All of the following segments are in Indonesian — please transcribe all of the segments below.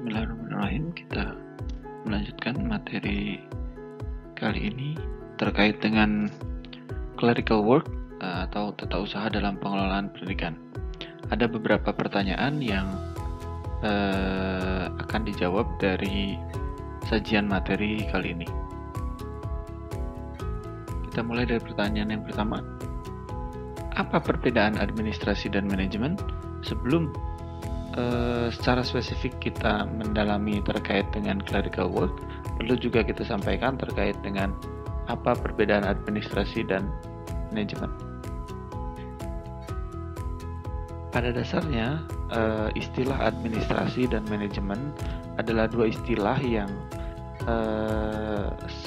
Bismillahirrahmanirrahim. Kita melanjutkan materi kali ini terkait dengan clerical work atau tata usaha dalam pengelolaan pendidikan. Ada beberapa pertanyaan yang akan dijawab dari sajian materi kali ini. Kita mulai dari pertanyaan yang pertama. Apa perbedaan administrasi dan manajemen? Sebelum secara spesifik kita mendalami terkait dengan clerical work, perlu juga kita sampaikan terkait dengan apa perbedaan administrasi dan manajemen. Pada dasarnya, istilah administrasi dan manajemen adalah dua istilah yang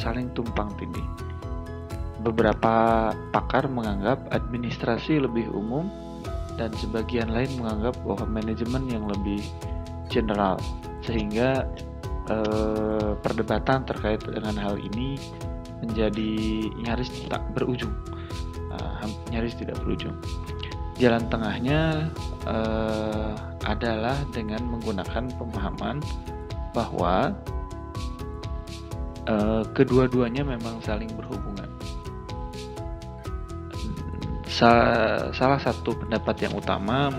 saling tumpang tindih. Beberapa pakar menganggap administrasi lebih umum dan sebagian lain menganggap bahwa manajemen yang lebih general, sehingga perdebatan terkait dengan hal ini menjadi nyaris tak berujung, nyaris tidak berujung. Jalan tengahnya adalah dengan menggunakan pemahaman bahwa kedua-duanya memang saling berhubungan. Salah satu pendapat yang utama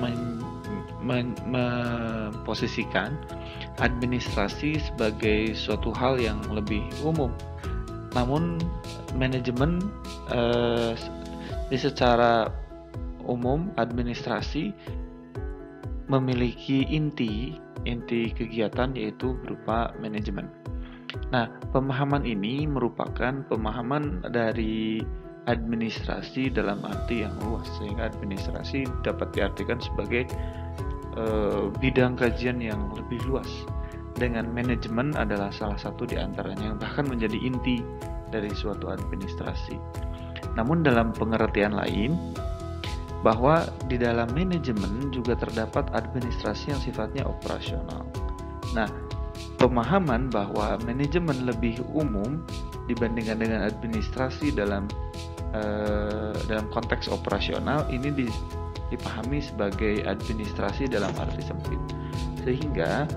memposisikan administrasi sebagai suatu hal yang lebih umum, namun manajemen secara umum administrasi memiliki inti kegiatan yaitu berupa manajemen. Nah, pemahaman ini merupakan pemahaman dari administrasi dalam arti yang luas, sehingga administrasi dapat diartikan sebagai bidang kajian yang lebih luas, dengan manajemen adalah salah satu di antaranya yang bahkan menjadi inti dari suatu administrasi. Namun dalam pengertian lain, bahwa di dalam manajemen juga terdapat administrasi yang sifatnya operasional. Nah, pemahaman bahwa manajemen lebih umum dibandingkan dengan administrasi dalam konteks operasional ini dipahami sebagai administrasi dalam arti sempit, sehingga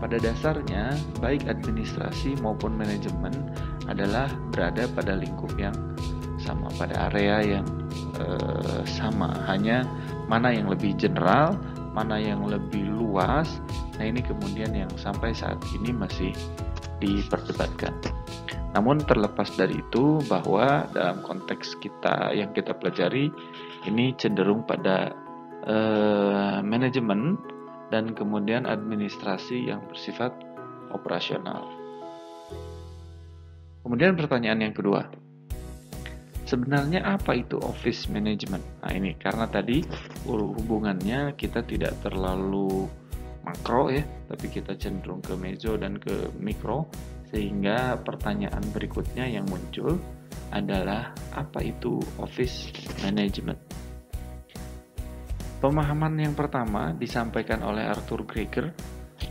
pada dasarnya baik administrasi maupun manajemen adalah berada pada lingkup yang sama, pada area yang sama, hanya mana yang lebih general, mana yang lebih luas. Nah, ini kemudian yang sampai saat ini masih diperdebatkan. Namun terlepas dari itu, bahwa dalam konteks kita yang kita pelajari ini cenderung pada manajemen dan kemudian administrasi yang bersifat operasional. Kemudian pertanyaan yang kedua, sebenarnya apa itu office management? Nah, ini karena tadi hubungannya kita tidak terlalu makro ya, tapi kita cenderung ke meso dan ke mikro, sehingga pertanyaan berikutnya yang muncul adalah apa itu office management? Pemahaman yang pertama disampaikan oleh Arthur Greger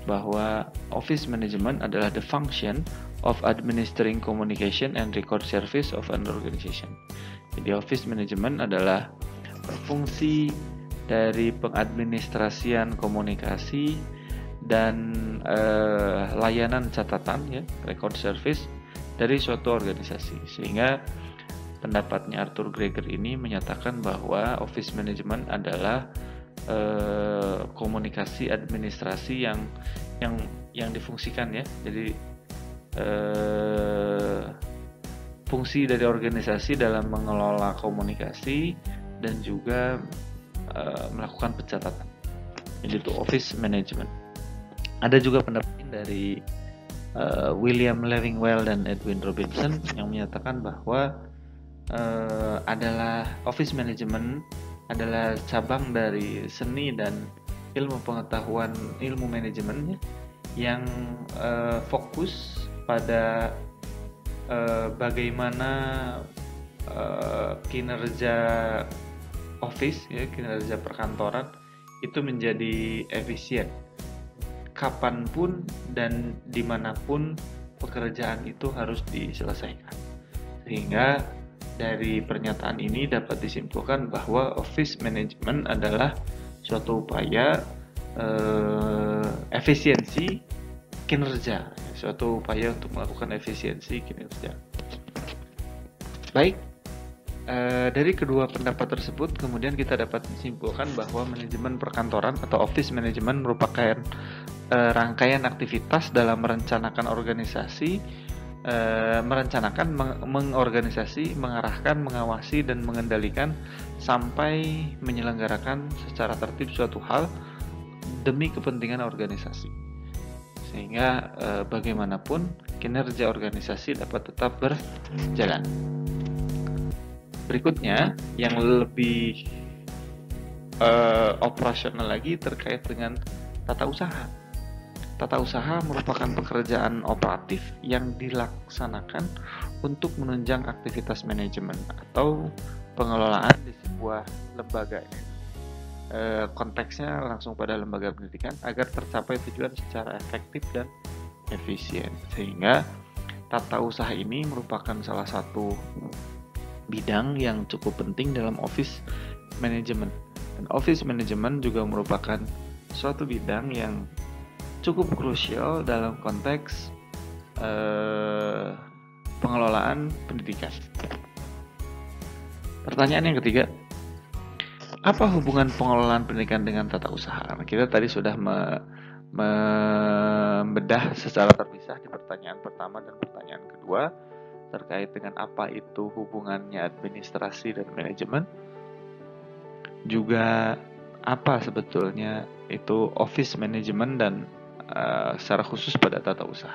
bahwa office management adalah the function of administering communication and record service of an organization. Jadi office management adalah fungsi dari pengadministrasian komunikasi dan layanan catatan ya, record service dari suatu organisasi, sehingga pendapatnya Arthur Greger ini menyatakan bahwa office management adalah komunikasi administrasi yang difungsikan ya. Jadi fungsi dari organisasi dalam mengelola komunikasi dan juga melakukan pencatatan. Jadi itu office management. Ada juga pendapat dari William Leffingwell dan Edwin Robinson yang menyatakan bahwa adalah office management adalah cabang dari seni dan ilmu pengetahuan ilmu manajemen yang fokus pada bagaimana kinerja office ya, kinerja perkantoran itu menjadi efisien kapanpun dan dimanapun pekerjaan itu harus diselesaikan. Sehingga dari pernyataan ini dapat disimpulkan bahwa office management adalah suatu upaya efisiensi kinerja, suatu upaya untuk melakukan efisiensi kinerja. Baik, dari kedua pendapat tersebut kemudian kita dapat menyimpulkan bahwa manajemen perkantoran atau office management merupakan rangkaian aktivitas dalam merencanakan organisasi, mengorganisasi, mengarahkan, mengawasi, dan mengendalikan sampai menyelenggarakan secara tertib suatu hal demi kepentingan organisasi. Sehingga bagaimanapun kinerja organisasi dapat tetap berjalan. Berikutnya yang lebih operasional lagi terkait dengan tata usaha. Tata usaha merupakan pekerjaan operatif yang dilaksanakan untuk menunjang aktivitas manajemen atau pengelolaan di sebuah lembaga. Konteksnya langsung pada lembaga pendidikan agar tercapai tujuan secara efektif dan efisien. Sehingga tata usaha ini merupakan salah satu bidang yang cukup penting dalam office management. Dan office management juga merupakan suatu bidang yang cukup krusial dalam konteks pengelolaan pendidikan. Pertanyaan yang ketiga, apa hubungan pengelolaan pendidikan dengan tata usaha? Kita tadi sudah membedah secara terpisah di pertanyaan pertama dan pertanyaan kedua terkait dengan apa itu hubungannya administrasi dan manajemen. Juga apa sebetulnya itu office management dan secara khusus pada tata usaha.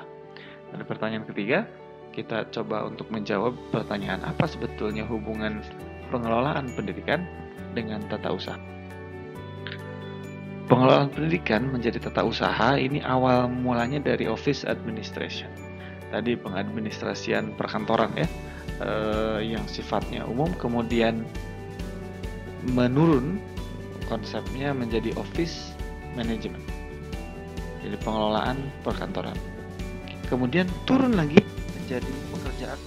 Dan pertanyaan ketiga, kita coba untuk menjawab pertanyaan apa sebetulnya hubungan pengelolaan pendidikan dengan tata usaha. Pengelolaan pendidikan menjadi tata usaha ini awal mulanya dari office administration. Tadi pengadministrasian perkantoran ya, yang sifatnya umum, kemudian menurun konsepnya menjadi office management. Jadi pengelolaan perkantoran. Kemudian turun lagi menjadi pekerjaan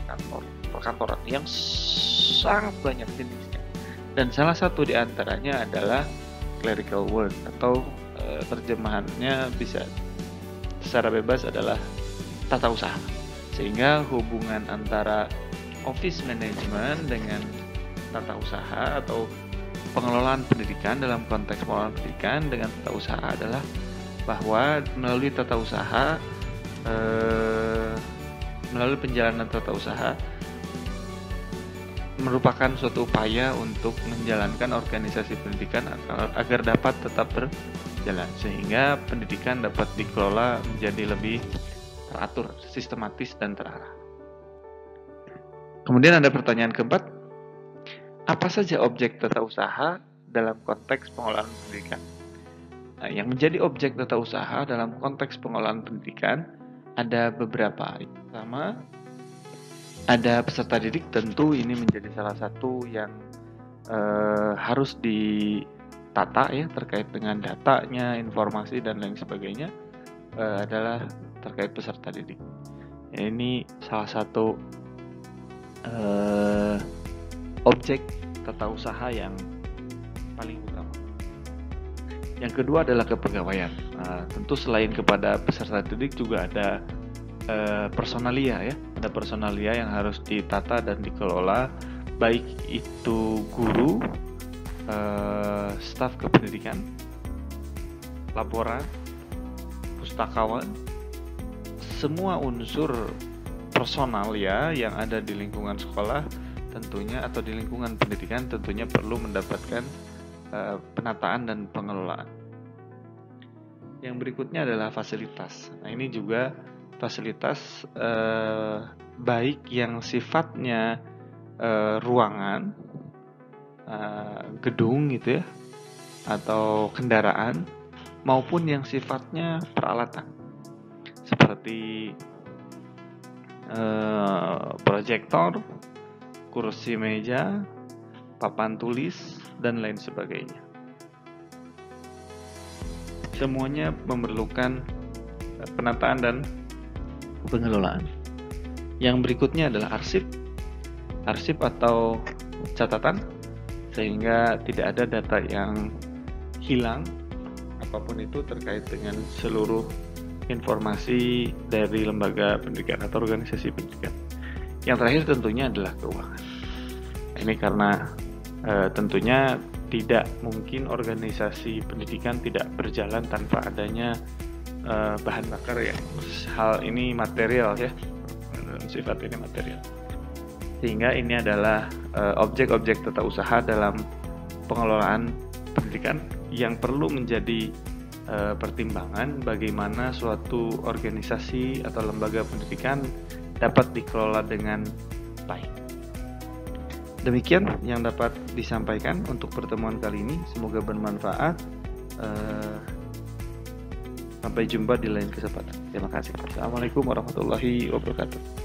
kantor perkantoran yang sangat banyak jenisnya. Dan salah satu di antaranya adalah clerical work atau terjemahannya bisa secara bebas adalah tata usaha. Sehingga hubungan antara office management dengan tata usaha atau pengelolaan pendidikan dalam konteks pengelolaan pendidikan dengan tata usaha adalah bahwa melalui tata usaha, melalui penjalanan tata usaha merupakan suatu upaya untuk menjalankan organisasi pendidikan agar dapat tetap berjalan, sehingga pendidikan dapat dikelola menjadi lebih teratur, sistematis, dan terarah. Kemudian ada pertanyaan keempat, apa saja objek tata usaha dalam konteks pengelolaan pendidikan? Nah, yang menjadi objek tata usaha dalam konteks pengelolaan pendidikan ada beberapa. Pertama, ada peserta didik, tentu ini menjadi salah satu yang harus ditata ya, terkait dengan datanya, informasi, dan lain sebagainya, adalah terkait peserta didik. Ya, ini salah satu objek tata usaha yang paling utama. Yang kedua adalah kepegawaian. Tentu selain kepada peserta didik juga ada personalia ya. Ada personalia yang harus ditata dan dikelola, baik itu guru, staf kependidikan, laporan, pustakawan, semua unsur personal ya yang ada di lingkungan sekolah tentunya atau di lingkungan pendidikan tentunya perlu mendapatkan penataan dan pengelolaan. Yang berikutnya adalah fasilitas. Nah, ini juga fasilitas baik yang sifatnya ruangan, gedung gitu ya, atau kendaraan, maupun yang sifatnya peralatan seperti proyektor, kursi meja, papan tulis, dan lain sebagainya. Semuanya memerlukan penataan dan pengelolaan. Yang berikutnya adalah arsip atau catatan, sehingga tidak ada data yang hilang apapun itu terkait dengan seluruh informasi dari lembaga pendidikan atau organisasi pendidikan. Yang terakhir tentunya adalah keuangan. Ini karena tentunya tidak mungkin organisasi pendidikan tidak berjalan tanpa adanya bahan bakar ya. Hal ini material ya, sifat ini material. Sehingga ini adalah objek-objek tata usaha dalam pengelolaan pendidikan yang perlu menjadi pertimbangan bagaimana suatu organisasi atau lembaga pendidikan dapat dikelola dengan baik. Demikian yang dapat disampaikan untuk pertemuan kali ini. Semoga bermanfaat. Sampai jumpa di lain kesempatan. Terima kasih. Assalamualaikum warahmatullahi wabarakatuh.